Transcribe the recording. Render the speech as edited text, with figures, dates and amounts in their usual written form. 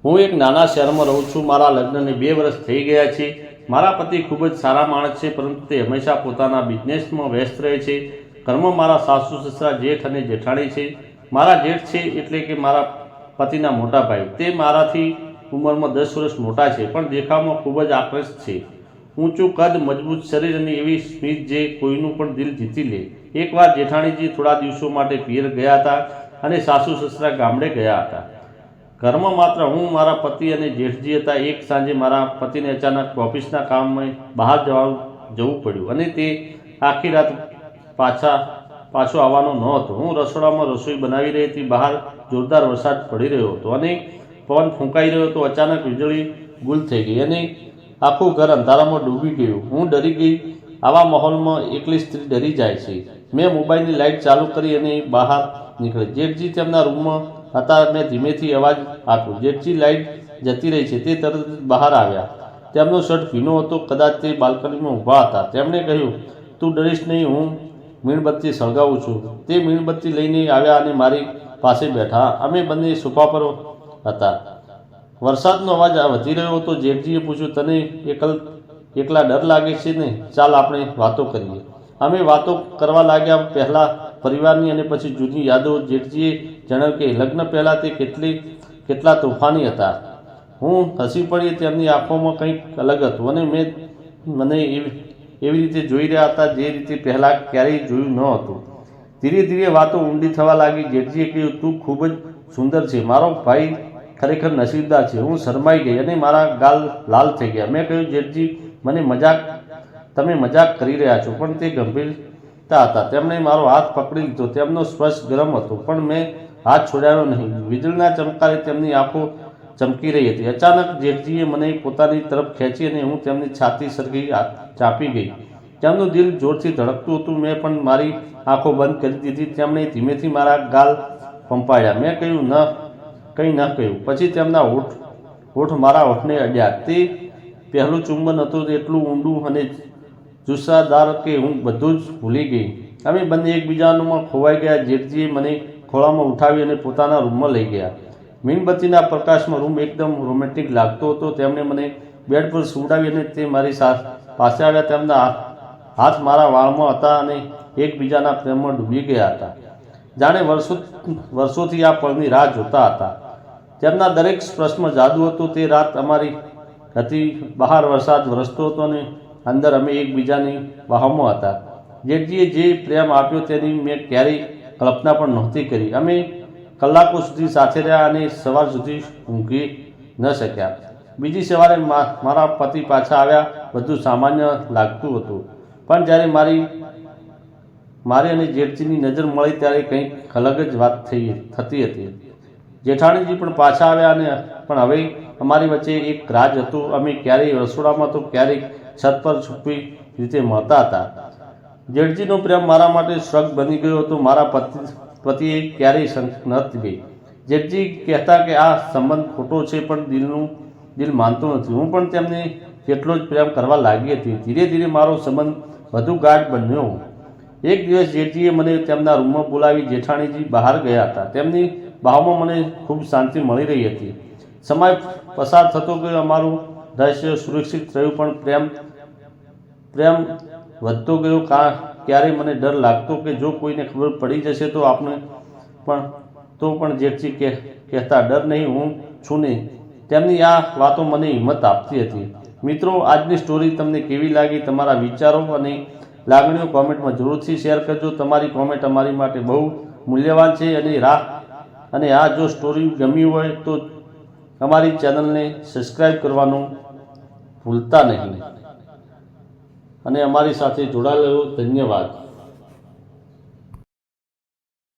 હું એક નાના શહેરમાં રહું છું। મારા લગ્નને 2 વર્ષ થઈ ગયા છે। મારા પતિ ખૂબ જ સારા માણસ છે, પરંતુ તે હંમેશા પોતાના બિઝનેસમાં વ્યસ્ત રહે છે। ઘરમાં મારા સાસુ સસરા, જેઠ અને જેઠાણી છે। મારા જેઠ છે એટલે કે મારા પતિના મોટા ભાઈ। તે મારાથી ઉંમરમાં 10 વર્ષ મોટા છે, પણ દેખાવમાં ખૂબ જ આકર્ષક છે। ઊંચું કદ, મજબૂત શરીર અને એવી સ્મિત જે કોઈનું પણ દિલ જીતી લે। એકવાર જેઠાણીજી થોડા દિવસો માટે પિયર ગયા હતા અને સાસુ સસરા ગામડે ગયા હતા। ઘરમાં માત્ર હું, મારા પતિ અને જેઠજી હતા। એક સાંજે મારા પતિને અચાનક ઓફિસના કામમાં બહાર જવું પડ્યું અને તે આખી રાત પાછો આવવાનો નહોતો। હું રસોડામાં રસોઈ બનાવી રહી હતી। બહાર જોરદાર વરસાદ પડી રહ્યો હતો અને પવન ફૂંકાઈ રહ્યો હતો। અચાનક વીજળી ગુલ થઈ ગઈ અને આખું ઘર અંધારામાં ડૂબી ગયું। હું ડરી ગઈ। આવા માહોલમાં એકલી સ્ત્રી ડરી જાય છે। મેં મોબાઈલની લાઇટ ચાલુ કરી અને બહાર નીકળી। જેઠજી તેમના રૂમમાં હતા। મેં ધીમેથી અવાજ આપ્યો, જેઠજી, લાઇટ જતી રહી છે। તે તરત જ બહાર આવ્યા। તેમનો શર્ટ ભીનો હતો, કદાચ તે બાલ્કનીમાં ઊભા હતા। તેમણે કહ્યું, તું ડરીશ નહીં, હું મીણબત્તી સળગાવું છું। તે મીણબત્તી લઈને આવ્યા અને મારી પાસે બેઠા। અમે બંને સોફા પર હતા। વરસાદનો અવાજ વધી રહ્યો હતો। જેઠજીએ પૂછ્યું, તને એકલા ડર લાગે છે ને? ચાલ આપણે વાતો કરીએ। અમે વાતો કરવા લાગ્યા, પહેલા પરિવારની અને પછી જૂની યાદો। જેઠજીએ જણાવ્યું કે લગ્ન પહેલાં તે કેટલા તોફાની હતા। હું હસી પડી। તેમની આંખોમાં કંઈક અલગ હતું અને મને એવી રીતે જોઈ રહ્યા હતા જે રીતે પહેલાં ક્યારેય જોયું ન હતું। ધીરે ધીરે વાતો ઊંડી થવા લાગી। જેઠજીએ કહ્યું, તું ખૂબ જ સુંદર છે, મારો ભાઈ ખરેખર નસીબદાર છે। હું શરમાઈ ગઈ અને મારા ગાલ લાલ થઈ ગયા। મેં કહ્યું, જેઠજી, તમે મજાક કરી રહ્યા છો, પણ તે ગંભીરતા હતા। તેમણે મારો હાથ પકડી લીધો। તેમનો સ્પર્શ ગરમ હતો, પણ મેં હાથ છોડ્યો નહીં। વીજળીના ચમકારે તેમની આંખો ચમકી રહી હતી। અચાનક જેઠજીએ મને પોતાની તરફ ખેંચી અને હું તેમની છાતી સરખી ચાંપી ગઈ। તેમનું દિલ જોરથી ધડકતું હતું। મેં પણ મારી આંખો બંધ કરી દીધી। તેમણે ધીમેથી મારા ગાલ પંપાળ્યા। મેં કંઈ ન કહ્યું। પછી તેમના હોઠ મારા હોઠને અડ્યા। તે પહેલું ચુંબન હતું, એટલું ઊંડું અને જુસ્સાદાર કે હું બધું જ ભૂલી ગઈ। અમે બંને એકબીજામાં ખોવાઈ ગયા। જેઠજીએ મને ખોળામાં ઉઠાવી અને પોતાના રૂમમાં લઈ ગયા। મીણબત્તીના પ્રકાશમાં રૂમ એકદમ રોમેન્ટિક લાગતો હતો। તેમણે મને બેડ પર સુવડાવી અને તે મારી પાસે આવ્યા। તેમના હાથ મારા વાળમાં હતા અને એકબીજાના પ્રેમમાં ડૂબી ગયા હતા, જાણે વર્ષોથી આ પળની રાહ જોતા હતા। તેમના દરેક સ્પર્શમાં જાદુ હતું। તે રાત અમારી હતી। બહાર વરસાદ વરસતો હતો અને અંદર અમે એકબીજાની બાહોમાં હતા। જેઠજીએ જે પ્રેમ આપ્યો તેની મેં ક્યારેય કલ્પના પણ નહોતી કરી। અમે કલાકો સુધી સાથે રહ્યા અને સવાર સુધી ઊંઘી ન શક્યા। બીજી સવારે મારા પતિ પાછા આવ્યા। બધું સામાન્ય લાગતું હતું, પણ જ્યારે મારી અને જેઠજીની નજર મળી ત્યારે કંઈક અલગ જ વાત થતી હતી। જેઠાણીજી પણ પાછા આવ્યા, પણ હવે અમારી વચ્ચે એક રાજ હતું। અમે ક્યારેય રસોડામાં તો ક્યારેક છત પર છુપી રીતે મળતા હતા। જેઠજીનો પ્રેમ મારા માટે સ્વર્ગ બની ગયો હતો। મારા પતિએ ક્યારેય શંક નહોતી ગઈ। જેઠજી કહેતા કે આ સંબંધ ખોટો છે, પણ દિલ માનતું નથી। હું પણ તેમને જેટલો જ પ્રેમ કરવા લાગી હતી। ધીરે ધીરે મારો સંબંધ વધુ ગાઢ બન્યો। એક દિવસ જેઠજીએ મને તેમના રૂમમાં બોલાવી। જેઠાણીજી બહાર ગયા હતા। તેમની બાહોમાં મને ખૂબ શાંતિ મળી રહી હતી। સમય પસાર થતો ગયો। અમારું રહસ્ય સુરક્ષિત રહ્યું, પણ પ્રેમ વધતો ગયો। ક્યારેય મને ડર લાગતો કે જો કોઈને ખબર પડી જશે તો આપણે પણ જેઠજી કહેતા, ડર નહીં, હું છું ને। તેમની આ વાતો મને હિંમત આપતી હતી। મિત્રો, આજની સ્ટોરી તમને કેવી લાગી? તમારા વિચારો અને લાગણીઓ કોમેન્ટમાં જરૂરથી શેર કરજો। તમારી કોમેન્ટ અમારી માટે બહુ મૂલ્યવાન છે। અને જો સ્ટોરી ગમી હોય તો અમારી ચેનલને સબસ્ક્રાઈબ કરવાનું ભૂલતા નહીં અને અમારી સાથે જોડાયેલો ધન્યવાદ।